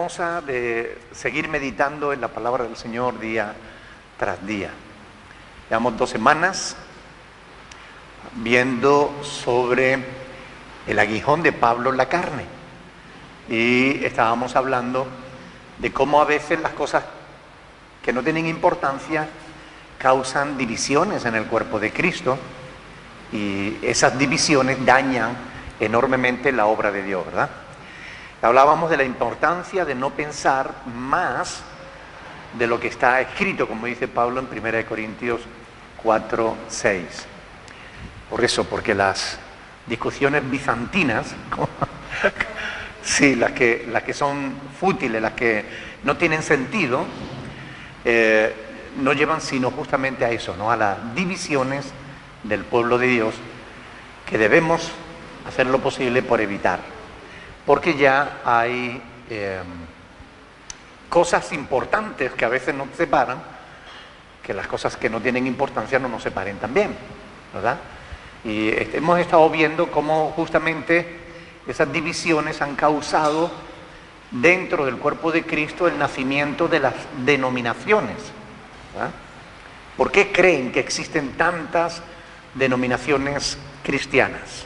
hermosa de seguir meditando en la palabra del Señor día tras día. Llevamos 2 semanas viendo sobre el aguijón de Pablo en la carne. Y estábamos hablando de cómo a veces las cosas que no tienen importancia causan divisiones en el cuerpo de Cristo, y esas divisiones dañan enormemente la obra de Dios, ¿verdad? Hablábamos de la importancia de no pensar más de lo que está escrito, como dice Pablo en 1 Corintios 4:6. Por eso, porque las discusiones bizantinas, sí, las que son fútiles, las que no tienen sentido, no llevan sino justamente a eso, ¿no? A las divisiones del pueblo de Dios, que debemos hacer lo posible por evitar, porque ya hay cosas importantes que a veces nos separan, que las cosas que no tienen importancia no nos separen también, ¿verdad? Y hemos estado viendo cómo justamente esas divisiones han causado dentro del cuerpo de Cristo el nacimiento de las denominaciones, ¿verdad? ¿Por qué creen que existen tantas denominaciones cristianas?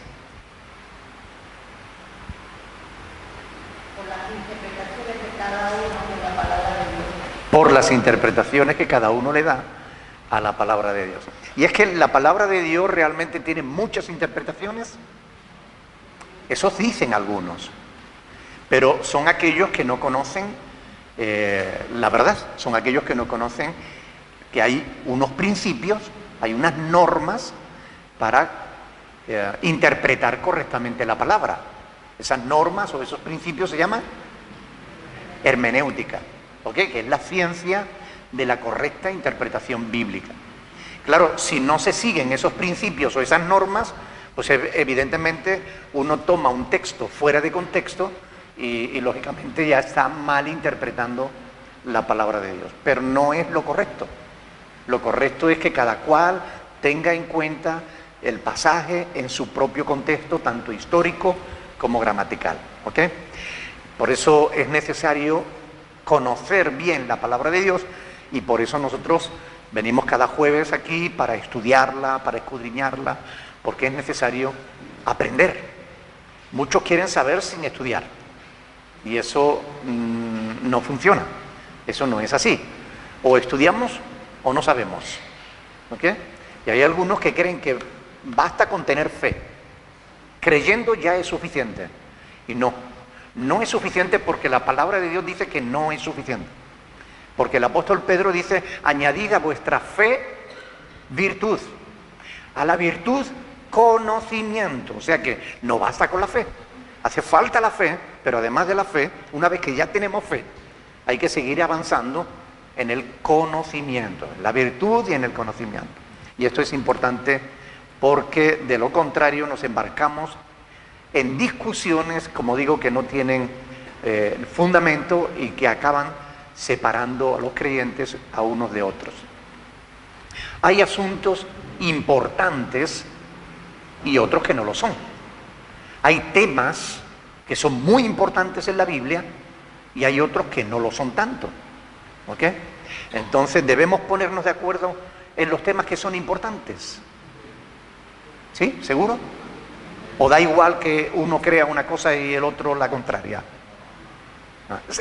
Por las interpretaciones que cada uno le da a la palabra de Dios. Y es que la palabra de Dios realmente tiene muchas interpretaciones. Eso dicen algunos, pero son aquellos que no conocen la verdad, son aquellos que no conocen que hay unos principios, hay unas normas para interpretar correctamente la palabra. Esas normas o esos principios se llaman hermenéutica, ¿ok? Que es la ciencia de la correcta interpretación bíblica. Claro, si no se siguen esos principios o esas normas, pues evidentemente uno toma un texto fuera de contexto y lógicamente ya está mal interpretando la palabra de Dios. Pero no es lo correcto. Lo correcto es que cada cual tenga en cuenta el pasaje en su propio contexto, tanto histórico como gramatical, ¿ok? Por eso es necesario conocer bien la palabra de Dios, y por eso nosotros venimos cada jueves aquí para estudiarla, para escudriñarla, porque es necesario aprender. Muchos quieren saber sin estudiar, y eso no funciona, eso no es así. O estudiamos o no sabemos, ¿ok? Y hay algunos que creen que basta con tener fe, creyendo ya es suficiente, y no es suficiente, porque la palabra de Dios dice que no es suficiente. Porque el apóstol Pedro dice: añadid a vuestra fe virtud, a la virtud conocimiento. O sea que no basta con la fe, hace falta la fe, pero además de la fe, una vez que ya tenemos fe, hay que seguir avanzando en el conocimiento, en la virtud y en el conocimiento. Y esto es importante, porque de lo contrario nos embarcamos en discusiones, como digo, que no tienen fundamento y que acaban separando a los creyentes a unos de otros. Hay asuntos importantes y otros que no lo son. Hay temas que son muy importantes en la Biblia y hay otros que no lo son tanto, ¿ok? Entonces debemos ponernos de acuerdo en los temas que son importantes. ¿Sí? ¿Seguro? ¿O da igual que uno crea una cosa y el otro la contraria?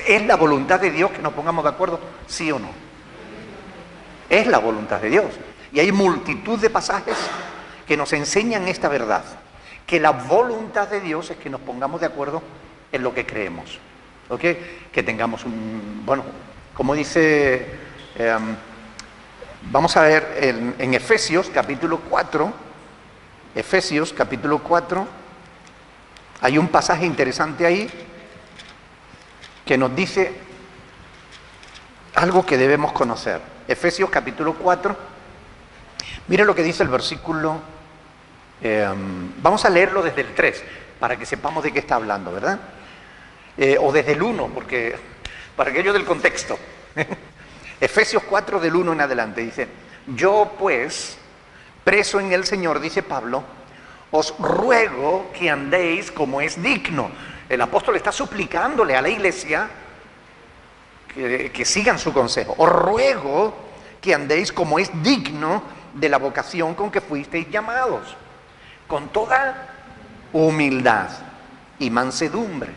¿Es la voluntad de Dios que nos pongamos de acuerdo, sí o no? Es la voluntad de Dios. Y hay multitud de pasajes que nos enseñan esta verdad, que la voluntad de Dios es que nos pongamos de acuerdo en lo que creemos, ¿ok? Que tengamos bueno, como dice, vamos a ver en Efesios capítulo 4, Efesios capítulo 4, hay un pasaje interesante ahí que nos dice algo que debemos conocer. Efesios capítulo 4, mire lo que dice el versículo, vamos a leerlo desde el 3, para que sepamos de qué está hablando, ¿verdad? O desde el 1, porque para aquello del contexto. Efesios 4 del 1 en adelante dice: yo pues, preso en el Señor, dice Pablo, os ruego que andéis como es digno. El apóstol está suplicándole a la iglesia que sigan su consejo. Os ruego que andéis como es digno de la vocación con que fuisteis llamados, con toda humildad y mansedumbre,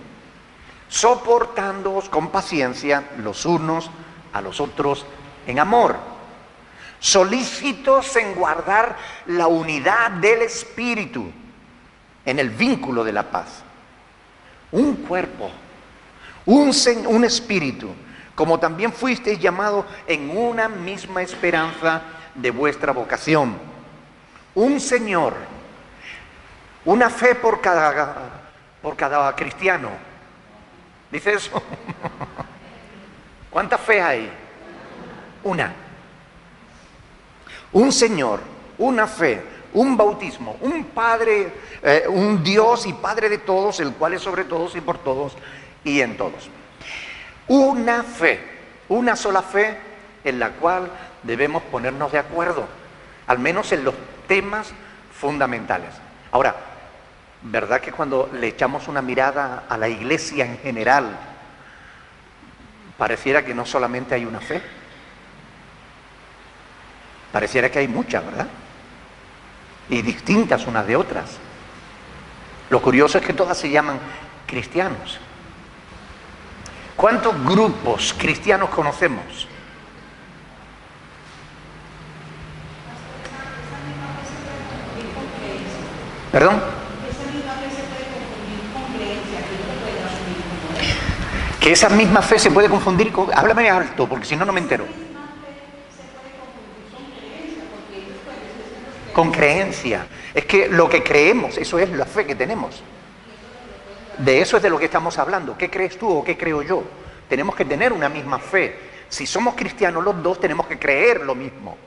soportándoos con paciencia los unos a los otros en amor, solícitos en guardar la unidad del Espíritu en el vínculo de la paz. Un cuerpo, un espíritu, como también fuisteis llamados en una misma esperanza de vuestra vocación. Un Señor, una fe por cada cristiano. ¿Dice eso? ¿Cuánta fe hay? Una. Un Señor, una fe, un bautismo, un Padre, un Dios y Padre de todos, el cual es sobre todos y por todos y en todos. Una fe, una sola fe en la cual debemos ponernos de acuerdo, al menos en los temas fundamentales. Ahora, ¿verdad que cuando le echamos una mirada a la iglesia en general, pareciera que no solamente hay una fe? Pareciera que hay muchas, ¿verdad? Y distintas unas de otras. Lo curioso es que todas se llaman cristianos. ¿Cuántos grupos cristianos conocemos? ¿Perdón? Que esa misma fe se puede confundir con... Háblame alto, porque si no, no me entero. Con creencia. Es que lo que creemos, eso es la fe que tenemos. De eso es de lo que estamos hablando. ¿Qué crees tú o qué creo yo? Tenemos que tener una misma fe. Si somos cristianos los dos, tenemos que creer lo mismo.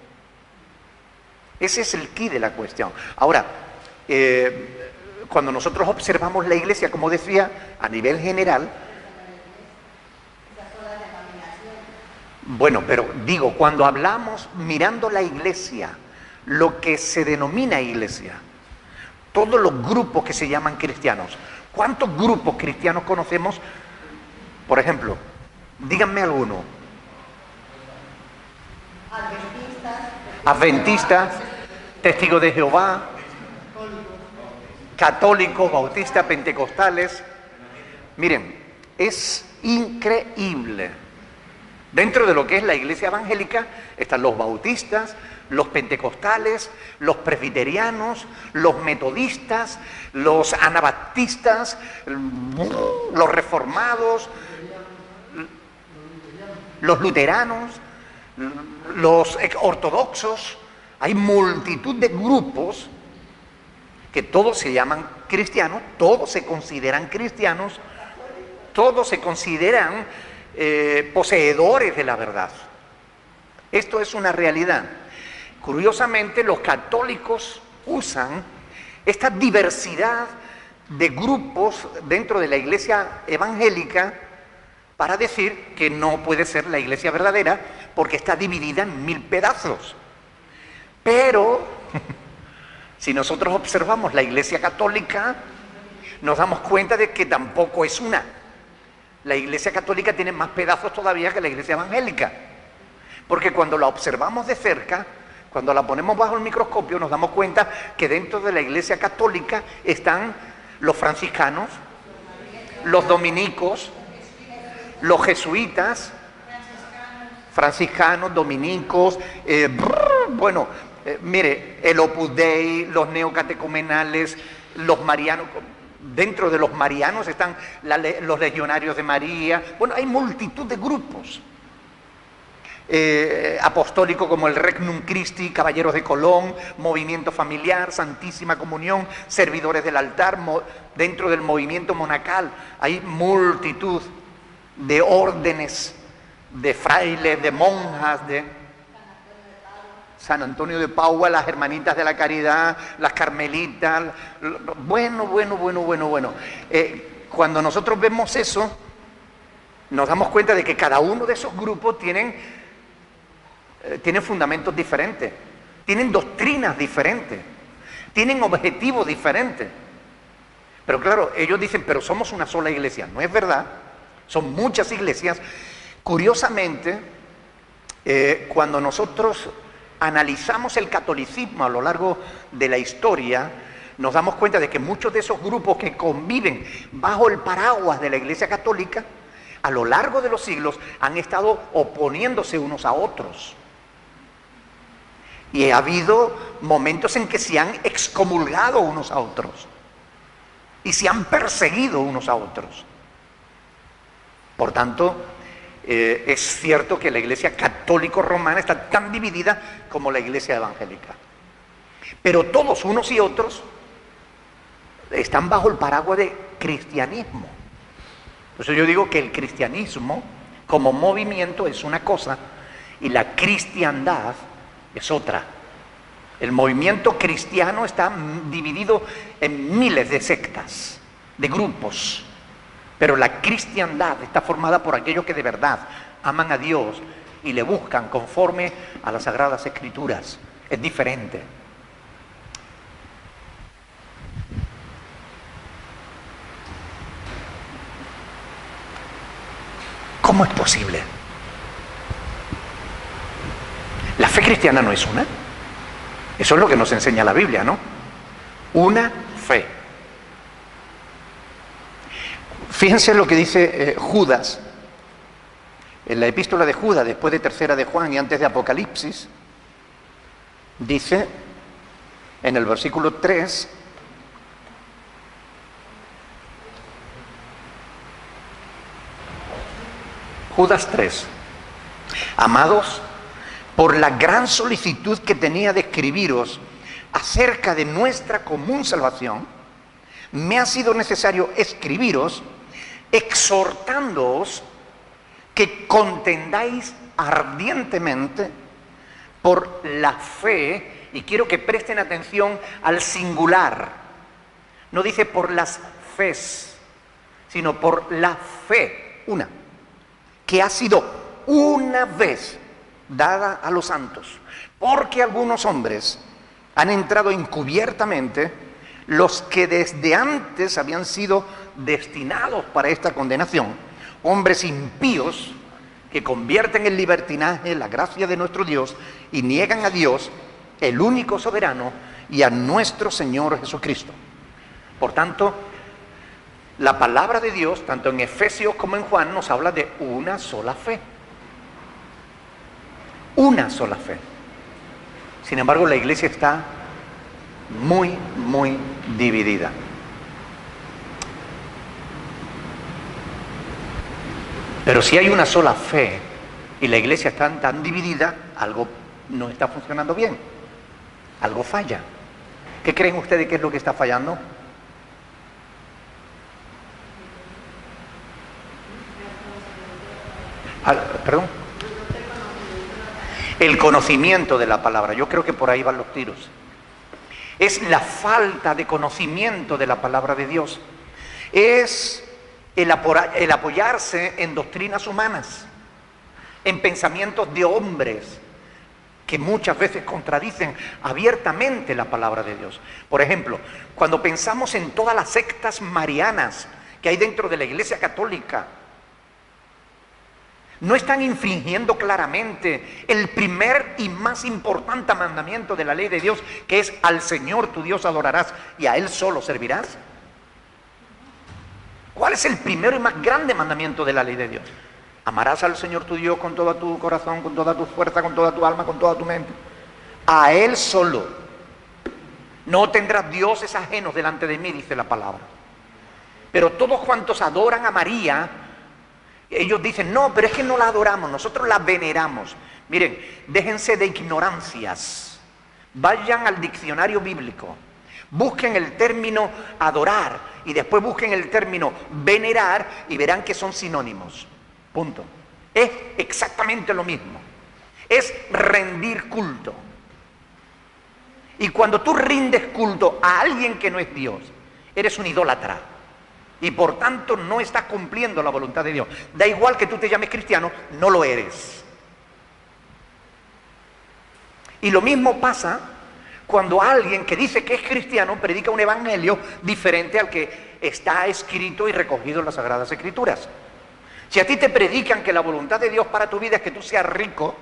Ese es el quid de la cuestión. Ahora, cuando nosotros observamos la iglesia, como decía, a nivel general, bueno, pero digo, cuando hablamos mirando la iglesia, lo que se denomina iglesia, todos los grupos que se llaman cristianos, ¿cuántos grupos cristianos conocemos? Por ejemplo, díganme alguno. Adventistas, testigos de Jehová, católicos, bautistas, pentecostales. Miren, es increíble. Dentro de lo que es la iglesia evangélica están los bautistas, los pentecostales, los presbiterianos, los metodistas, los anabaptistas, los reformados, los luteranos, los ortodoxos. Hay multitud de grupos que todos se llaman cristianos, todos se consideran cristianos, todos se consideran poseedores de la verdad. Esto es una realidad. Curiosamente, los católicos usan esta diversidad de grupos dentro de la iglesia evangélica para decir que no puede ser la iglesia verdadera porque está dividida en 1000 pedazos. Pero si nosotros observamos la iglesia católica, nos damos cuenta de que tampoco es una. La iglesia católica tiene más pedazos todavía que la iglesia evangélica, porque cuando la observamos de cerca, cuando la ponemos bajo el microscopio, nos damos cuenta que dentro de la iglesia católica están los franciscanos, los dominicos, los jesuitas, franciscanos, dominicos, mire, el Opus Dei, los neocatecumenales, los marianos. Dentro de los marianos están los legionarios de María. Bueno, hay multitud de grupos. Apostólico como el Regnum Christi, Caballeros de Colón, Movimiento Familiar, Santísima Comunión, Servidores del Altar. Dentro del movimiento monacal hay multitud de órdenes, de frailes, de monjas, de San Antonio de Padua, las Hermanitas de la Caridad, las Carmelitas. Bueno. Cuando nosotros vemos eso, nos damos cuenta de que cada uno de esos grupos tienen fundamentos diferentes, tienen doctrinas diferentes, tienen objetivos diferentes. Pero claro, ellos dicen, pero somos una sola iglesia. No es verdad, son muchas iglesias Curiosamente, cuando nosotros analizamos el catolicismo a lo largo de la historia, nos damos cuenta de que muchos de esos grupos que conviven bajo el paraguas de la Iglesia Católica, a lo largo de los siglos han estado oponiéndose unos a otros. Y ha habido momentos en que se han excomulgado unos a otros y se han perseguido unos a otros. Por tanto, es cierto que la Iglesia católico-romana está tan dividida como la Iglesia evangélica. Pero todos, unos y otros, están bajo el paraguas de cristianismo. Por eso yo digo que el cristianismo como movimiento es una cosa y la cristiandad es otra. El movimiento cristiano está dividido en miles de sectas, de grupos, pero la cristiandad está formada por aquellos que de verdad aman a Dios y le buscan conforme a las Sagradas Escrituras. Es diferente. ¿Cómo es posible? La fe cristiana no es una. Eso es lo que nos enseña la Biblia, ¿no? Una fe. Fíjense lo que dice Judas, en la epístola de Judas, después de Tercera de Juan y antes de Apocalipsis, dice en el versículo 3, Judas 3, amados, por la gran solicitud que tenía de escribiros acerca de nuestra común salvación, me ha sido necesario escribiros exhortándoos que contendáis ardientemente por la fe, y quiero que presten atención al singular. No dice por las fes, sino por la fe, una, que ha sido una vez dada a los santos, porque algunos hombres han entrado encubiertamente, los que desde antes habían sido destinados para esta condenación, hombres impíos que convierten en libertinaje la gracia de nuestro Dios y niegan a Dios, el único soberano, y a nuestro Señor Jesucristo. Por tanto, la palabra de Dios, tanto en Efesios como en Juan, nos habla de una sola fe. Una sola fe. Sin embargo, la iglesia está muy, muy dividida. Pero si hay una sola fe y la iglesia está tan dividida, algo no está funcionando bien. Algo falla. ¿Qué creen ustedes que es lo que está fallando? Perdón. El conocimiento de la palabra. Yo creo que por ahí van los tiros. Es la falta de conocimiento de la palabra de Dios. Es el apoyarse en doctrinas humanas, en pensamientos de hombres que muchas veces contradicen abiertamente la palabra de Dios. Por ejemplo, cuando pensamos en todas las sectas marianas que hay dentro de la Iglesia Católica, no están infringiendo claramente el primer y más importante mandamiento de la ley de Dios, que es: al Señor tu Dios adorarás y a Él solo servirás. ¿Cuál es el primero y más grande mandamiento de la ley de Dios? Amarás al Señor tu Dios con todo tu corazón, con toda tu fuerza, con toda tu alma, con toda tu mente. A Él solo. No tendrás dioses ajenos delante de mí, dice la palabra. Pero todos cuantos adoran a María, ellos dicen: no, pero es que no la adoramos, nosotros la veneramos. Miren, déjense de ignorancias. Vayan al diccionario bíblico. Busquen el término adorar y después busquen el término venerar y verán que son sinónimos. Punto. Es exactamente lo mismo. Es rendir culto. Y cuando tú rindes culto a alguien que no es Dios, eres un idólatra. Y por tanto no estás cumpliendo la voluntad de Dios. Da igual que tú te llames cristiano, no lo eres. Y lo mismo pasa cuando alguien que dice que es cristiano predica un evangelio diferente al que está escrito y recogido en las Sagradas Escrituras. Si a ti te predican que la voluntad de Dios para tu vida es que tú seas rico,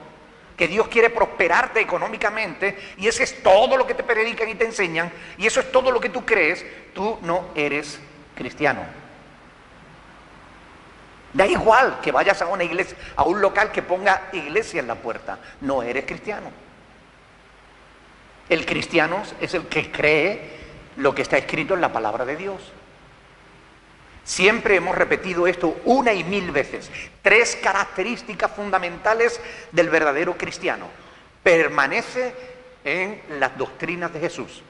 que Dios quiere prosperarte económicamente, y ese es todo lo que te predican y te enseñan, y eso es todo lo que tú crees, tú no eres cristiano. Da igual que vayas a una iglesia, a un local que ponga iglesia en la puerta, no eres cristiano. El cristiano es el que cree lo que está escrito en la palabra de Dios. Siempre hemos repetido esto una y mil veces. 3 características fundamentales del verdadero cristiano. Permanece en las doctrinas de Jesús.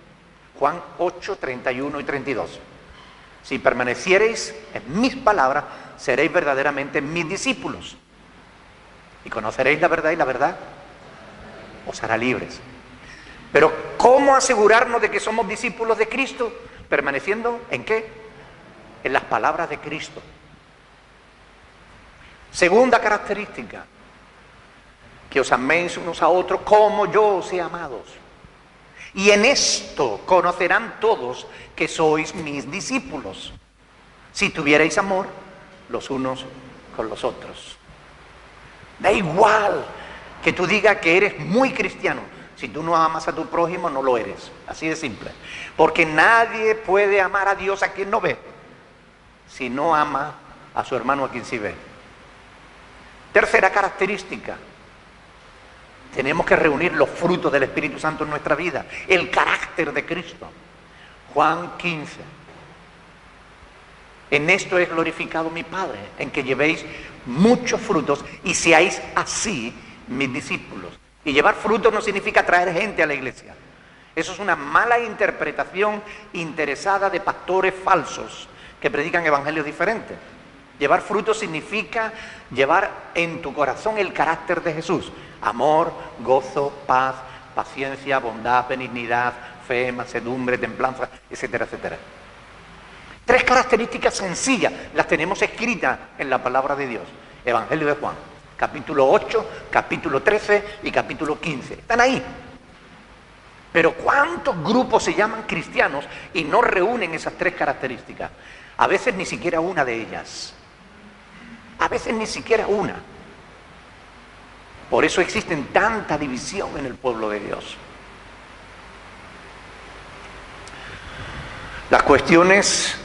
Juan 8, 31 y 32. Si permaneciereis en mis palabras, seréis verdaderamente mis discípulos. Y conoceréis la verdad, y la verdad os hará libres. Pero ¿cómo asegurarnos de que somos discípulos de Cristo? Permaneciendo ¿en qué? En las palabras de Cristo. Segunda característica, que os améis unos a otros como yo os he amados. Y en esto conocerán todos que sois mis discípulos, si tuvierais amor los unos con los otros. Da igual que tú digas que eres muy cristiano, si tú no amas a tu prójimo no lo eres, así de simple. Porque nadie puede amar a Dios a quien no ve, si no ama a su hermano a quien sí ve. Tercera característica, tenemos que reunir los frutos del Espíritu Santo en nuestra vida, el carácter de Cristo. Juan 15. En esto es glorificado mi Padre, en que llevéis muchos frutos y seáis así mis discípulos. Y llevar frutos no significa traer gente a la iglesia. Eso es una mala interpretación interesada de pastores falsos que predican evangelios diferentes. Llevar frutos significa llevar en tu corazón el carácter de Jesús. Amor, gozo, paz, paciencia, bondad, benignidad, fe, mansedumbre, templanza, etcétera, etcétera. 3 características sencillas, las tenemos escritas en la palabra de Dios. Evangelio de Juan, capítulo 8, capítulo 13 y capítulo 15. Están ahí. Pero ¿cuántos grupos se llaman cristianos y no reúnen esas 3 características? A veces ni siquiera una de ellas. A veces ni siquiera una. Por eso existen tanta división en el pueblo de Dios. Las cuestiones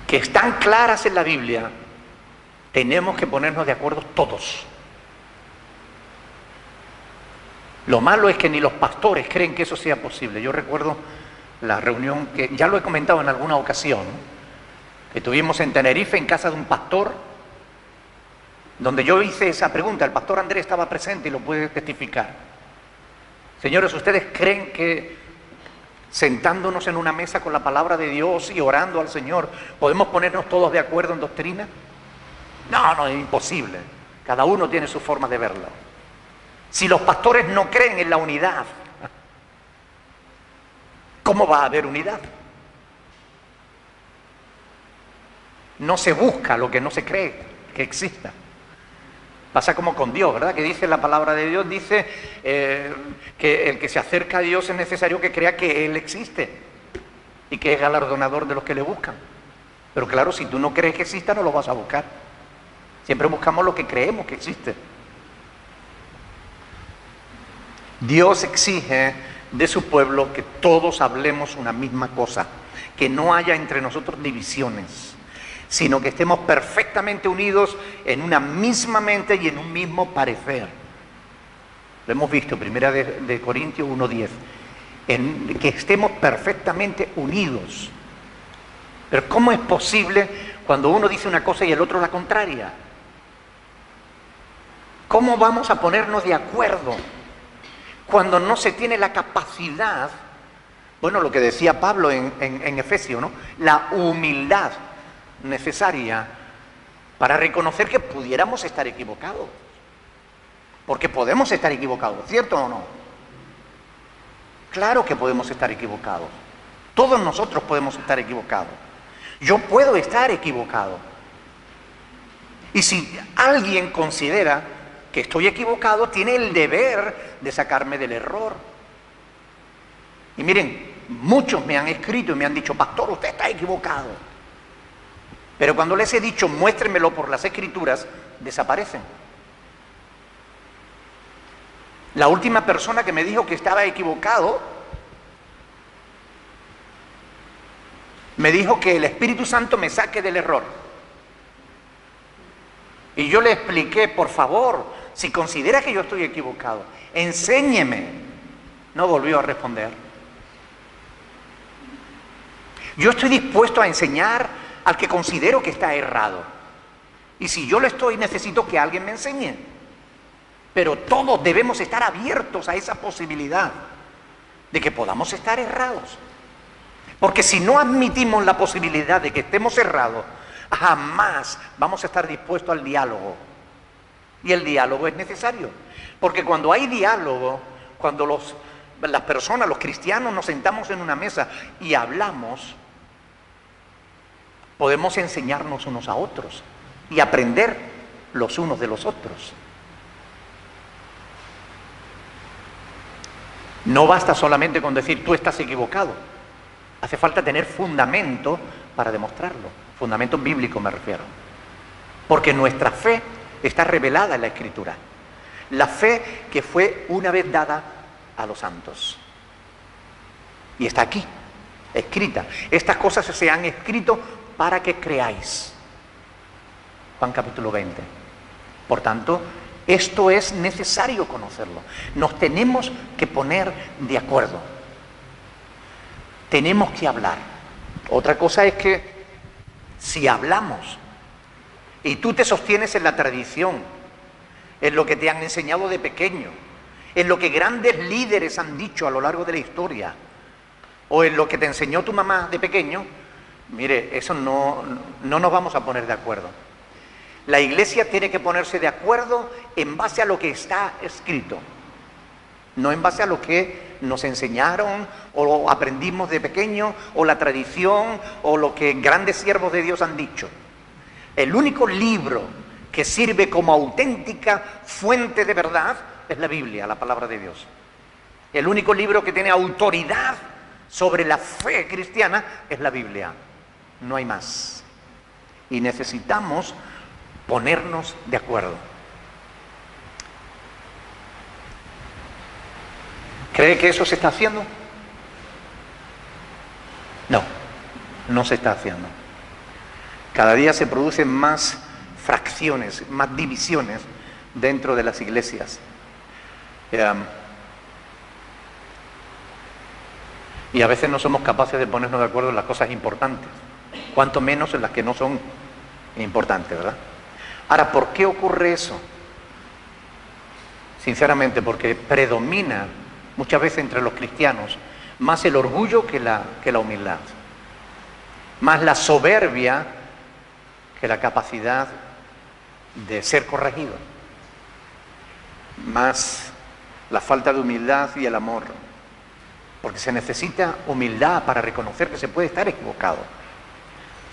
que están claras en la Biblia, tenemos que ponernos de acuerdo todos. Lo malo es que ni los pastores creen que eso sea posible. Yo recuerdo la reunión que ya lo he comentado en alguna ocasión, que tuvimos en Tenerife en casa de un pastor, donde yo hice esa pregunta. El pastor Andrés estaba presente y lo puede testificar. Señores, ¿ustedes creen que sentándonos en una mesa con la palabra de Dios y orando al Señor podemos ponernos todos de acuerdo en doctrina? No, es imposible. Cada uno tiene su forma de verlo. Si los pastores no creen en la unidad, ¿cómo va a haber unidad? No se busca lo que no se cree que exista. Pasa como con Dios, ¿verdad? Que dice la palabra de Dios, dice que el que se acerca a Dios es necesario que crea que Él existe y que es galardonador de los que le buscan. Pero claro, si tú no crees que exista, no lo vas a buscar. Siempre buscamos lo que creemos que existe. Dios exige de su pueblo que todos hablemos una misma cosa, que no haya entre nosotros divisiones, sino que estemos perfectamente unidos en una misma mente y en un mismo parecer. Lo hemos visto, primera de Corintios 1:10, en que estemos perfectamente unidos. Pero ¿cómo es posible cuando uno dice una cosa y el otro la contraria? ¿Cómo vamos a ponernos de acuerdo cuando no se tiene la capacidad, bueno, lo que decía Pablo en Efesios, ¿no? La humildad necesaria para reconocer que pudiéramos estar equivocados? Porque podemos estar equivocados, ¿cierto o no? Claro que podemos estar equivocados. Todos nosotros podemos estar equivocados. Yo puedo estar equivocado. Y si alguien considera que estoy equivocado, tiene el deber de sacarme del error. Y miren, muchos me han escrito y me han dicho: pastor, usted está equivocado. Pero cuando les he dicho, muéstrenmelo por las Escrituras, desaparecen. La última persona que me dijo que estaba equivocado, me dijo que el Espíritu Santo me saque del error. Y yo le expliqué, por favor, si considera que yo estoy equivocado, enséñeme. No volvió a responder. Yo estoy dispuesto a enseñar al que considero que está errado. Y si yo lo estoy, necesito que alguien me enseñe. Pero todos debemos estar abiertos a esa posibilidad de que podamos estar errados. Porque si no admitimos la posibilidad de que estemos errados, jamás vamos a estar dispuestos al diálogo. Y el diálogo es necesario. Porque cuando hay diálogo, cuando las personas, los cristianos, nos sentamos en una mesa y hablamos, podemos enseñarnos unos a otros y aprender los unos de los otros. No basta solamente con decir tú estás equivocado. Hace falta tener fundamento para demostrarlo. Fundamento bíblico me refiero. Porque nuestra fe está revelada en la Escritura. La fe que fue una vez dada a los santos. Y está aquí, escrita. Estas cosas se han escrito para que creáis. Juan capítulo 20. Por tanto, esto es necesario conocerlo. Nos tenemos que poner de acuerdo. Tenemos que hablar. Otra cosa es que si hablamos y tú te sostienes en la tradición, en lo que te han enseñado de pequeño, en lo que grandes líderes han dicho a lo largo de la historia, o en lo que te enseñó tu mamá de pequeño, mire, eso no nos vamos a poner de acuerdo. La Iglesia tiene que ponerse de acuerdo en base a lo que está escrito, no en base a lo que nos enseñaron o aprendimos de pequeño, o la tradición, o lo que grandes siervos de Dios han dicho. El único libro que sirve como auténtica fuente de verdad es la Biblia, la palabra de Dios. El único libro que tiene autoridad sobre la fe cristiana es la Biblia. No hay más. Y necesitamos ponernos de acuerdo. ¿Cree que eso se está haciendo? No, no se está haciendo. Cada día se producen más fracciones, más divisiones dentro de las iglesias. Y a veces no somos capaces de ponernos de acuerdo en las cosas importantes, cuanto menos en las que no son importantes, ¿verdad? Ahora, ¿por qué ocurre eso? Sinceramente, porque predomina muchas veces entre los cristianos más el orgullo que la humildad, más la soberbia que la capacidad de ser corregido, más la falta de humildad y el amor, porque se necesita humildad para reconocer que se puede estar equivocado,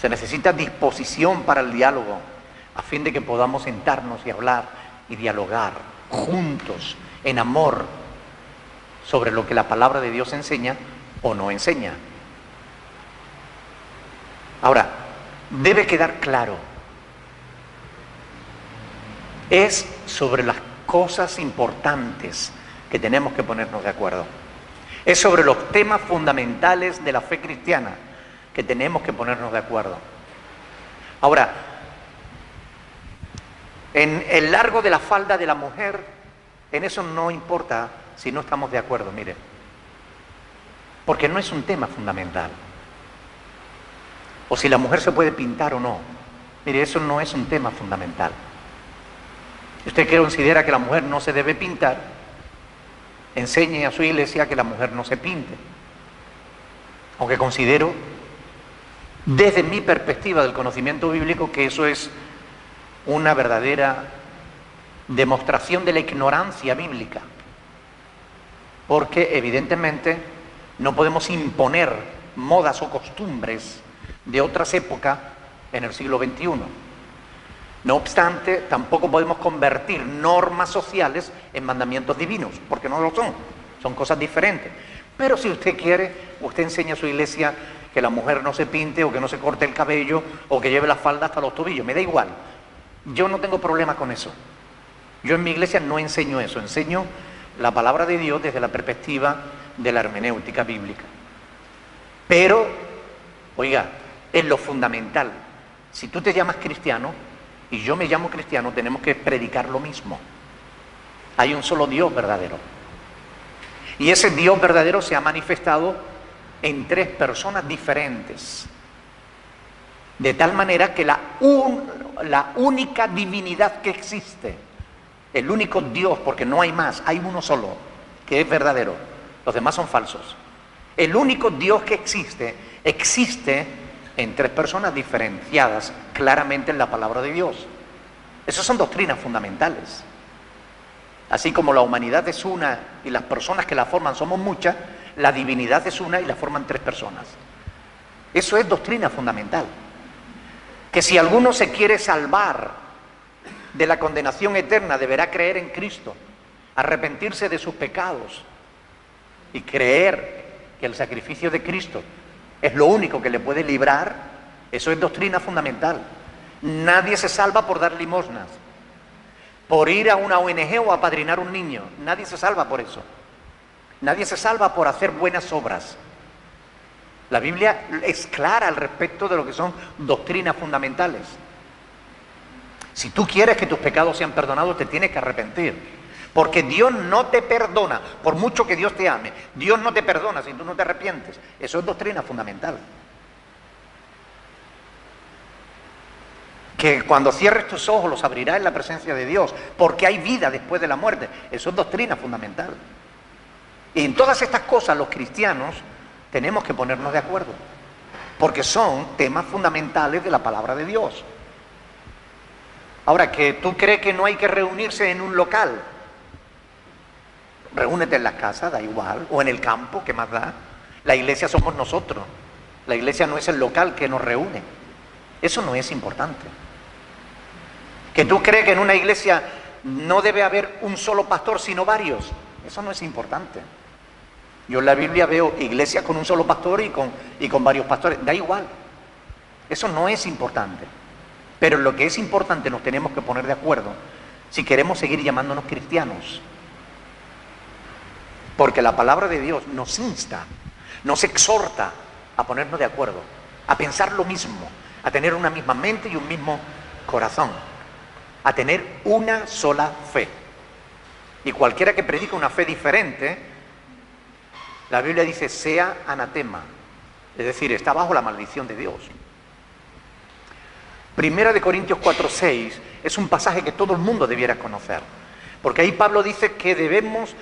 se necesita disposición para el diálogo, a fin de que podamos sentarnos y hablar y dialogar juntos en amor sobre lo que la palabra de Dios enseña o no enseña. Ahora, debe quedar claro, es sobre las cosas importantes que tenemos que ponernos de acuerdo. Es sobre los temas fundamentales de la fe cristiana que tenemos que ponernos de acuerdo. Ahora, en el largo de la falda de la mujer, en eso no importa si no estamos de acuerdo, mire, porque no es un tema fundamental. O si la mujer se puede pintar o no, mire, eso no es un tema fundamental. Si usted considera que la mujer no se debe pintar, enseñe a su iglesia que la mujer no se pinte. Aunque considero, desde mi perspectiva del conocimiento bíblico, que eso es una verdadera demostración de la ignorancia bíblica. Porque evidentemente no podemos imponer modas o costumbres de otras épocas en el siglo XXI. No obstante, tampoco podemos convertir normas sociales en mandamientos divinos, porque no lo son, son cosas diferentes. Pero si usted quiere, usted enseña a su iglesia que la mujer no se pinte, o que no se corte el cabello, o que lleve la falda hasta los tobillos, me da igual. Yo no tengo problema con eso. Yo en mi iglesia no enseño eso, enseño la palabra de Dios desde la perspectiva de la hermenéutica bíblica. Pero, oiga, es lo fundamental. Si tú te llamas cristiano y yo me llamo cristiano, tenemos que predicar lo mismo. Hay un solo Dios verdadero. Y ese Dios verdadero se ha manifestado en tres personas diferentes. De tal manera que la única divinidad que existe, el único Dios, porque no hay más, hay uno solo, que es verdadero. Los demás son falsos. El único Dios que existe en tres personas diferenciadas claramente en la palabra de Dios. Esas son doctrinas fundamentales. Así como la humanidad es una y las personas que la forman somos muchas, la divinidad es una y la forman tres personas. Eso es doctrina fundamental. Que si alguno se quiere salvar de la condenación eterna, deberá creer en Cristo, arrepentirse de sus pecados y creer que el sacrificio de Cristo es lo único que le puede librar. Eso es doctrina fundamental. Nadie se salva por dar limosnas, por ir a una ONG o apadrinar un niño. Nadie se salva por eso. Nadie se salva por hacer buenas obras. La Biblia es clara al respecto de lo que son doctrinas fundamentales. Si tú quieres que tus pecados sean perdonados, te tienes que arrepentir. Porque Dios no te perdona, por mucho que Dios te ame. Dios no te perdona si tú no te arrepientes. Eso es doctrina fundamental. Que cuando cierres tus ojos los abrirás en la presencia de Dios, porque hay vida después de la muerte. Eso es doctrina fundamental. Y en todas estas cosas los cristianos tenemos que ponernos de acuerdo, porque son temas fundamentales de la palabra de Dios. Ahora, que tú crees que no hay que reunirse en un local, reúnete en las casas, da igual, o en el campo, ¿qué más da? La iglesia somos nosotros, la iglesia no es el local que nos reúne. Eso no es importante. Que tú crees que en una iglesia no debe haber un solo pastor, sino varios, eso no es importante. Yo en la Biblia veo iglesias con un solo pastor y con varios pastores, da igual. Eso no es importante. Pero en lo que es importante nos tenemos que poner de acuerdo si queremos seguir llamándonos cristianos. Porque la palabra de Dios nos insta, nos exhorta a ponernos de acuerdo, a pensar lo mismo, a tener una misma mente y un mismo corazón, a tener una sola fe. Y cualquiera que predica una fe diferente, la Biblia dice, sea anatema, es decir, está bajo la maldición de Dios. Primera de Corintios 4:6 es un pasaje que todo el mundo debiera conocer, porque ahí Pablo dice que debemos,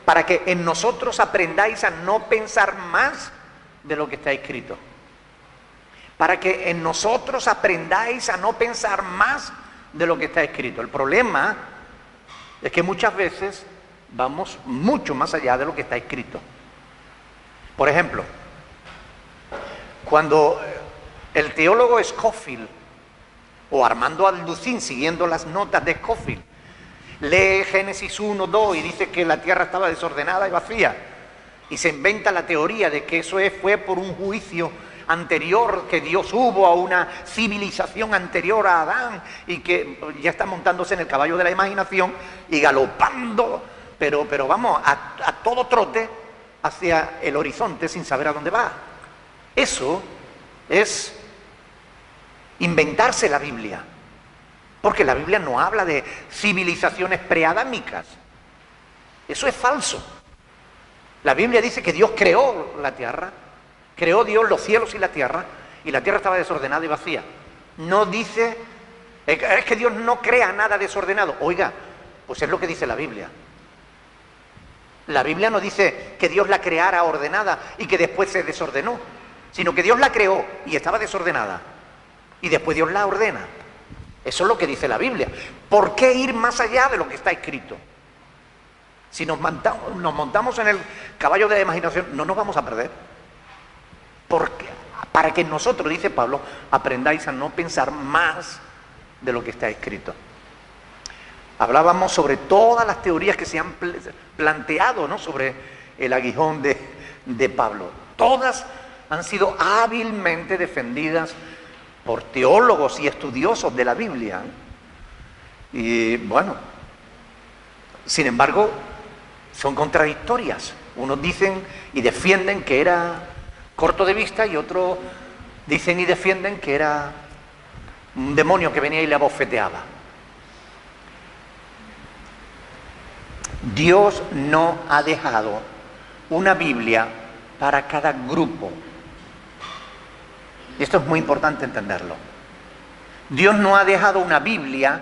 para que en nosotros aprendáis a no pensar más de lo que está escrito. Para que en nosotros aprendáis a no pensar más de lo que está escrito. El problema es que muchas veces vamos mucho más allá de lo que está escrito. Por ejemplo, cuando el teólogo Scofield o Armando Alducín, siguiendo las notas de Scofield, lee Génesis 1:2 y dice que la tierra estaba desordenada y vacía, y se inventa la teoría de que eso fue por un juicio anterior que Dios hubo a una civilización anterior a Adán, y que ya está montándose en el caballo de la imaginación y galopando, pero vamos, a todo trote hacia el horizonte sin saber a dónde va. Eso es inventarse la Biblia, porque la Biblia no habla de civilizaciones preadámicas. Eso es falso. La Biblia dice que Dios creó la tierra, creó Dios los cielos y la tierra estaba desordenada y vacía. No dice, es que Dios no crea nada desordenado. Oiga, pues es lo que dice la Biblia. La Biblia no dice que Dios la creara ordenada y que después se desordenó, sino que Dios la creó y estaba desordenada y después Dios la ordena. Eso es lo que dice la Biblia. ¿Por qué ir más allá de lo que está escrito? Si nos montamos en el caballo de la imaginación, no nos vamos a perder. Porque, para que nosotros, dice Pablo, aprendáis a no pensar más de lo que está escrito. Hablábamos sobre todas las teorías que se han planteado, ¿no?, sobre el aguijón de Pablo. Todas han sido hábilmente defendidas por teólogos y estudiosos de la Biblia. Y bueno, sin embargo, son contradictorias. Unos dicen y defienden que era corto de vista y otros dicen y defienden que era un demonio que venía y le abofeteaba. Dios no ha dejado una Biblia para cada grupo. Y esto es muy importante entenderlo. Dios no ha dejado una Biblia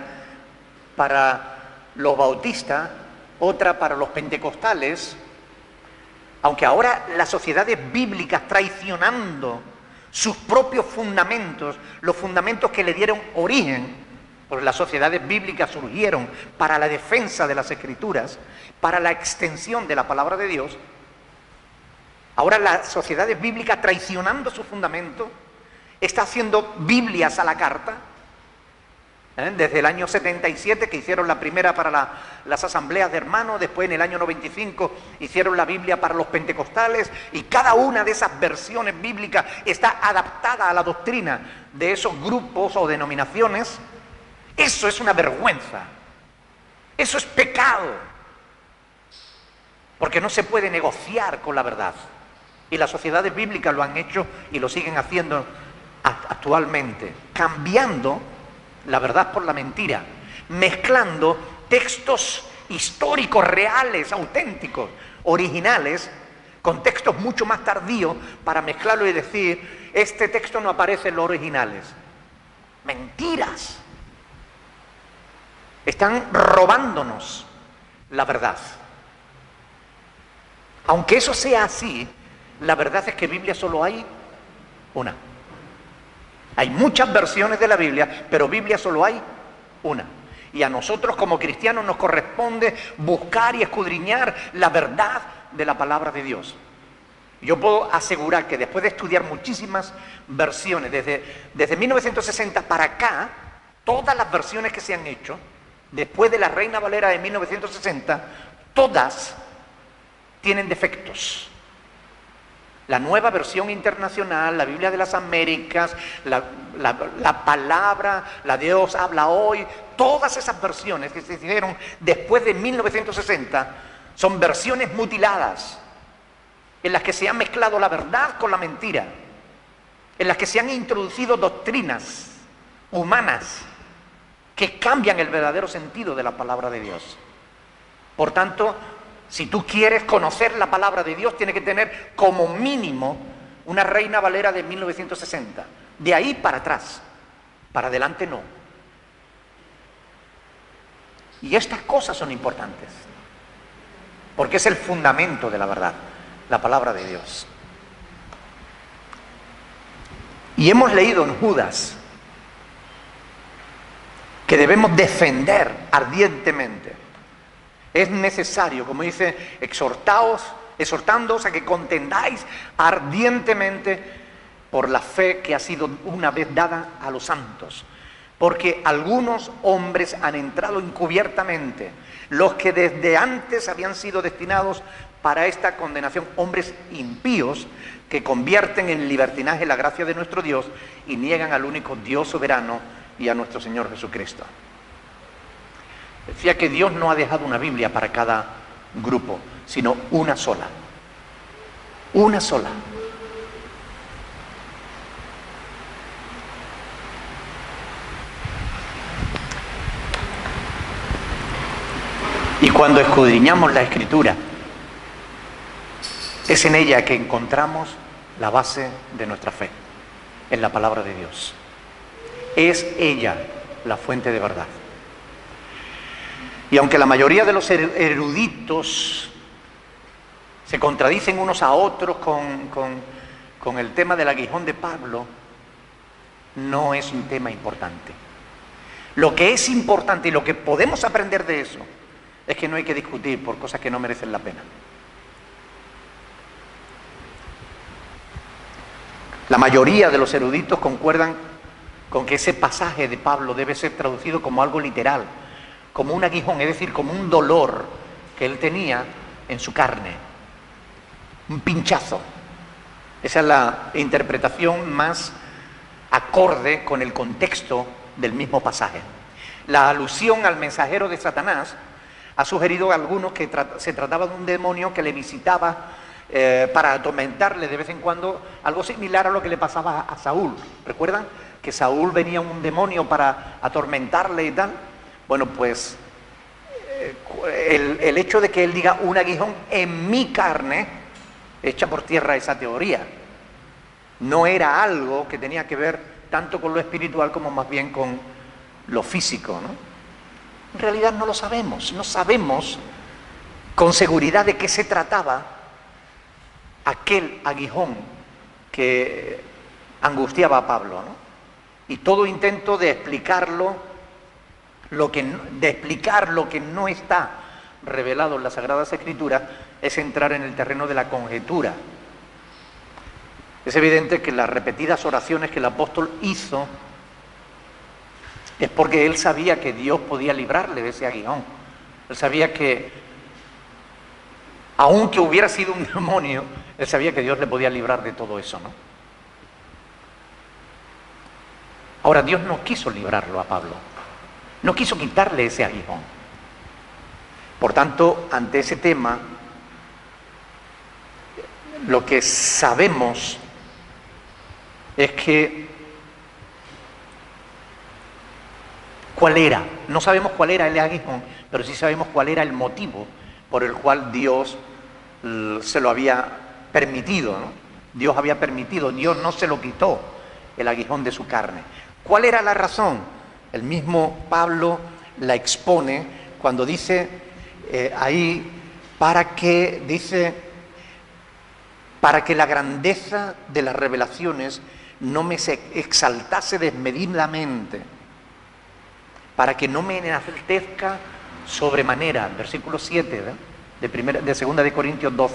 para los bautistas, otra para los pentecostales, aunque ahora las sociedades bíblicas, traicionando sus propios fundamentos, los fundamentos que le dieron origen, porque las sociedades bíblicas surgieron para la defensa de las Escrituras, para la extensión de la palabra de Dios. Ahora las sociedades bíblicas, traicionando su fundamento, está haciendo Biblias a la carta. Desde el año 77, que hicieron la primera para las asambleas de hermanos, después en el año 95 hicieron la Biblia para los pentecostales, y cada una de esas versiones bíblicas está adaptada a la doctrina de esos grupos o denominaciones. Eso es una vergüenza, eso es pecado, porque no se puede negociar con la verdad, y las sociedades bíblicas lo han hecho y lo siguen haciendo actualmente, cambiando la verdad por la mentira, mezclando textos históricos, reales, auténticos, originales, con textos mucho más tardíos para mezclarlo y decir, este texto no aparece en los originales. Mentiras. Están robándonos la verdad. Aunque eso sea así, la verdad es que Biblia solo hay una. Hay muchas versiones de la Biblia, pero Biblia solo hay una. Y a nosotros como cristianos nos corresponde buscar y escudriñar la verdad de la palabra de Dios. Yo puedo asegurar que después de estudiar muchísimas versiones, desde 1960 para acá, todas las versiones que se han hecho, después de la Reina Valera de 1960, todas tienen defectos. La nueva versión internacional, la Biblia de las Américas, la palabra, la Dios habla hoy, todas esas versiones que se hicieron después de 1960 son versiones mutiladas, en las que se ha mezclado la verdad con la mentira, en las que se han introducido doctrinas humanas que cambian el verdadero sentido de la palabra de Dios. Por tanto, si tú quieres conocer la palabra de Dios, tienes que tener como mínimo una Reina Valera de 1960. De ahí para atrás, para adelante no. Y estas cosas son importantes, porque es el fundamento de la verdad, la palabra de Dios. Y hemos leído en Judas que debemos defender ardientemente. Es necesario, como dice, exhortándoos a que contendáis ardientemente por la fe que ha sido una vez dada a los santos. Porque algunos hombres han entrado encubiertamente, los que desde antes habían sido destinados para esta condenación, hombres impíos que convierten en libertinaje la gracia de nuestro Dios y niegan al único Dios soberano y a nuestro Señor Jesucristo. Decía que Dios no ha dejado una Biblia para cada grupo, sino una sola. Una sola. Y cuando escudriñamos la Escritura, es en ella que encontramos la base de nuestra fe, en la palabra de Dios. Es ella la fuente de verdad. Y aunque la mayoría de los eruditos se contradicen unos a otros con el tema del aguijón de Pablo, no es un tema importante. Lo que es importante y lo que podemos aprender de eso es que no hay que discutir por cosas que no merecen la pena. La mayoría de los eruditos concuerdan con que ese pasaje de Pablo debe ser traducido como algo literal, como un aguijón, es decir, como un dolor que él tenía en su carne, un pinchazo. Esa es la interpretación más acorde con el contexto del mismo pasaje. La alusión al mensajero de Satanás ha sugerido a algunos que se trataba de un demonio que le visitaba para atormentarle de vez en cuando, algo similar a lo que le pasaba a Saúl. ¿Recuerdan? Que Saúl venía un demonio para atormentarle y tal. Bueno, pues el hecho de que él diga un aguijón en mi carne echa por tierra esa teoría. No era algo que tenía que ver tanto con lo espiritual como más bien con lo físico, ¿no? En realidad no lo sabemos, no sabemos con seguridad de qué se trataba aquel aguijón que angustiaba a Pablo, ¿no? Y todo intento de explicarlo, de explicar lo que no está revelado en las Sagradas Escrituras, es entrar en el terreno de la conjetura. Es evidente que las repetidas oraciones que el apóstol hizo es porque él sabía que Dios podía librarle de ese aguijón. Él sabía que, aunque hubiera sido un demonio, él sabía que Dios le podía librar de todo eso, ¿no? Ahora, Dios no quiso librarlo a Pablo, no quiso quitarle ese aguijón. Por tanto, ante ese tema, lo que sabemos es que no sabemos cuál era el aguijón, pero sí sabemos cuál era el motivo por el cual Dios se lo había permitido, ¿no? Dios había permitido, Dios no se lo quitó, el aguijón de su carne. ¿Cuál era la razón? El mismo Pablo la expone cuando dice ahí, para que la grandeza de las revelaciones no me se exaltase desmedidamente, para que no me enaltezca sobremanera, versículo 7 de 2 de Corintios 12.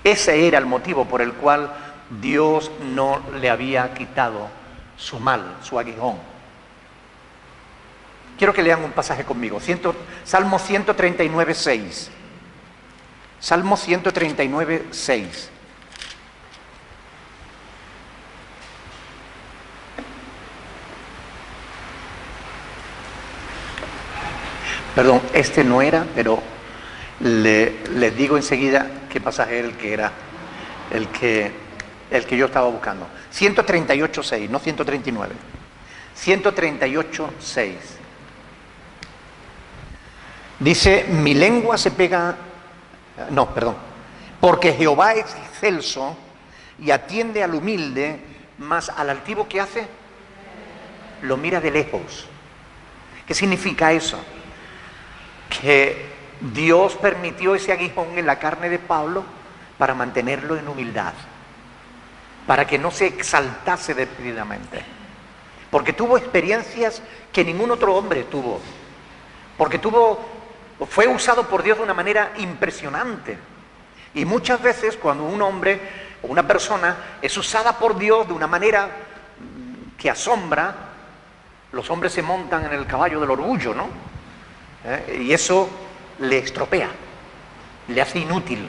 Ese era el motivo por el cual Dios no le había quitado su mal, su aguijón. Quiero que lean un pasaje conmigo, Salmo 139, 6. Salmo 139, 6. Perdón, este no era, pero les digo enseguida qué pasaje era el que yo estaba buscando. 138.6, no 139. 138.6. Dice, mi lengua se pega... No, perdón. Porque Jehová es excelso y atiende al humilde, mas al altivo, ¿qué hace? Lo mira de lejos. ¿Qué significa eso? Que Dios permitió ese aguijón en la carne de Pablo para mantenerlo en humildad, para que no se exaltase despedidamente, porque tuvo experiencias que ningún otro hombre tuvo, porque fue usado por Dios de una manera impresionante. Y muchas veces cuando un hombre o una persona es usada por Dios de una manera que asombra, los hombres se montan en el caballo del orgullo, ¿no? Y eso le estropea, le hace inútil.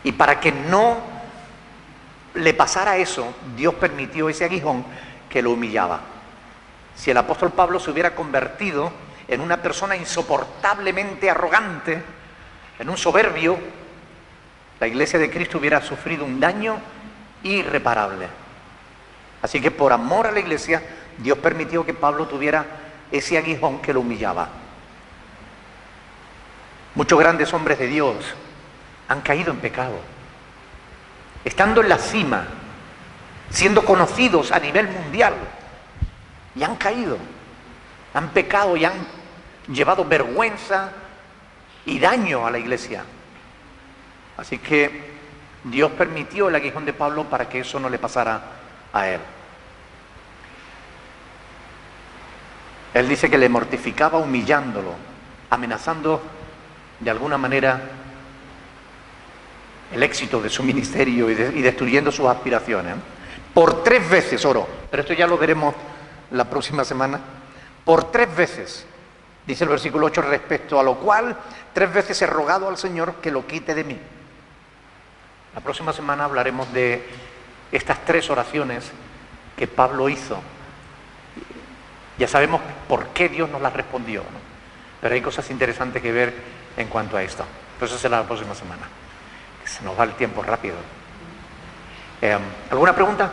Y para que no le pasara eso, Dios permitió ese aguijón que lo humillaba. Si el apóstol Pablo se hubiera convertido en una persona insoportablemente arrogante, en un soberbio, la iglesia de Cristo hubiera sufrido un daño irreparable. Así que por amor a la iglesia, Dios permitió que Pablo tuviera ese aguijón que lo humillaba. Muchos grandes hombres de Dios han caído en pecado, estando en la cima, siendo conocidos a nivel mundial, y han caído, han pecado y han llevado vergüenza y daño a la iglesia. Así que Dios permitió el aguijón de Pablo para que eso no le pasara a él. Él dice que le mortificaba humillándolo, amenazando de alguna manera el éxito de su ministerio y destruyendo sus aspiraciones. Por 3 veces oró, pero esto ya lo veremos la próxima semana. Por 3 veces, dice el versículo 8, respecto a lo cual 3 veces he rogado al Señor que lo quite de mí. La próxima semana hablaremos de estas 3 oraciones que Pablo hizo. Ya sabemos por qué Dios nos las respondió, ¿no? Pero hay cosas interesantes que ver en cuanto a esto. Pero eso será la próxima semana. Que se nos va el tiempo rápido. ¿Alguna pregunta?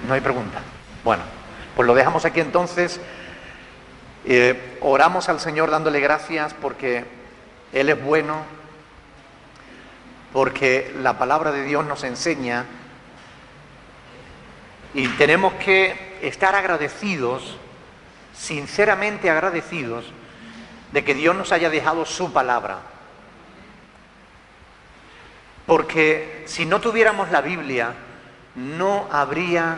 No hay pregunta. Bueno, pues lo dejamos aquí entonces. Oramos al Señor dándole gracias porque Él es bueno, porque la palabra de Dios nos enseña y tenemos que estar agradecidos, sinceramente agradecidos, de que Dios nos haya dejado su palabra. Porque si no tuviéramos la Biblia, no habría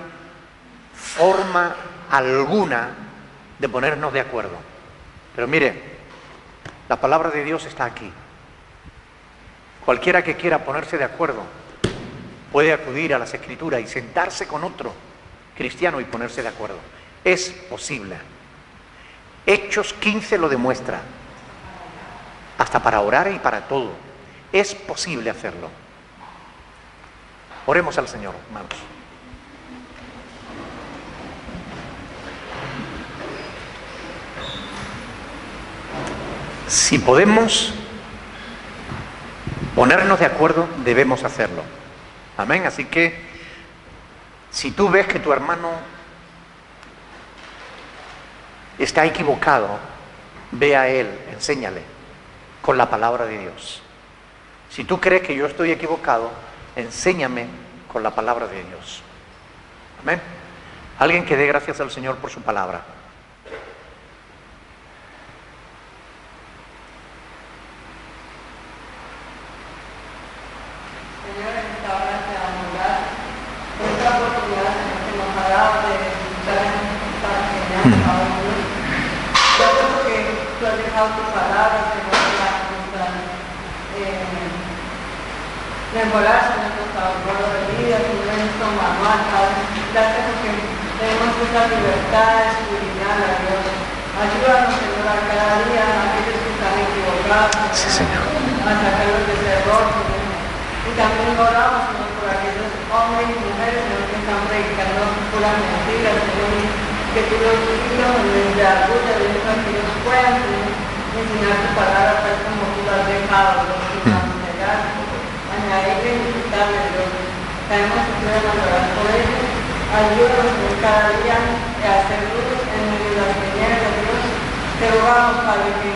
forma alguna de ponernos de acuerdo. Pero mire, la palabra de Dios está aquí. Cualquiera que quiera ponerse de acuerdo puede acudir a las Escrituras y sentarse con otro cristiano y ponerse de acuerdo. Es posible. Hechos 15 lo demuestra. Hasta para orar y para todo. Es posible hacerlo. Oremos al Señor, hermanos. Si podemos ponernos de acuerdo, debemos hacerlo. Amén. Así que, si tú ves que tu hermano está equivocado, ve a él, enséñale con la palabra de Dios. Si tú crees que yo estoy equivocado, enséñame con la palabra de Dios. Amén. Alguien que dé gracias al Señor por su palabra. Señor, en esta hora te damos gracias por esta oportunidad que nos ha dado de escuchar esta enseñanza, oh Dios. Yo creo que tú has dejado tu palabra, Señor, para mejorar, Señor, nuestro modo de vida, Señor, en nuestro manual, Padre. Gracias porque tenemos esta libertad de escudriñar a Dios. Ayúdanos, Señor, a cada día a aquellos que están equivocados, Sí, Señor. a sacarlos de ese error, Señor. Y también oramos, Señor, por aquellos hombres y mujeres, Señor, que están predicando puras mentiras, Señor, que tú los guías desde la lucha de Dios, que ellos puedan, Señor, enseñar tu palabra tal como tú lo has dejado, Dios, que vamos a llegar, añadirle y quitarle, Dios. Tenemos que ser valorar por ellos. Ayúdanos, Señor, cada día a hacer luz en medio de las tinieblas, Dios. Te rogamos, Padre, que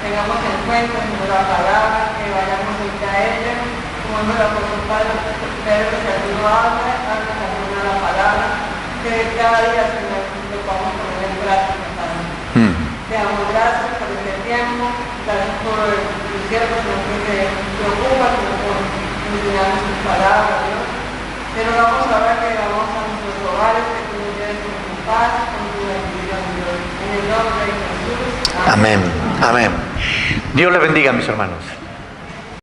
tengamos en cuenta, Señor, la palabra, que vayamos a ella, como hemos la apóstol Pablo, Pedro, que tú lo hablas, hablas alguna la palabra, que cada día, Señor, lo podamos poner en práctica, Padre. Te damos gracias por este tiempo, gracias por tus siervos, Señor, que te preocupan, Señor, por enseñarnos tus palabras, Dios. Pero vamos a ver que vamos a nuestros hogares, que tú nos lleves con tu paz, con tu bendición, Dios. En el nombre de Jesús. Amén. Amén. Dios les bendiga, mis hermanos.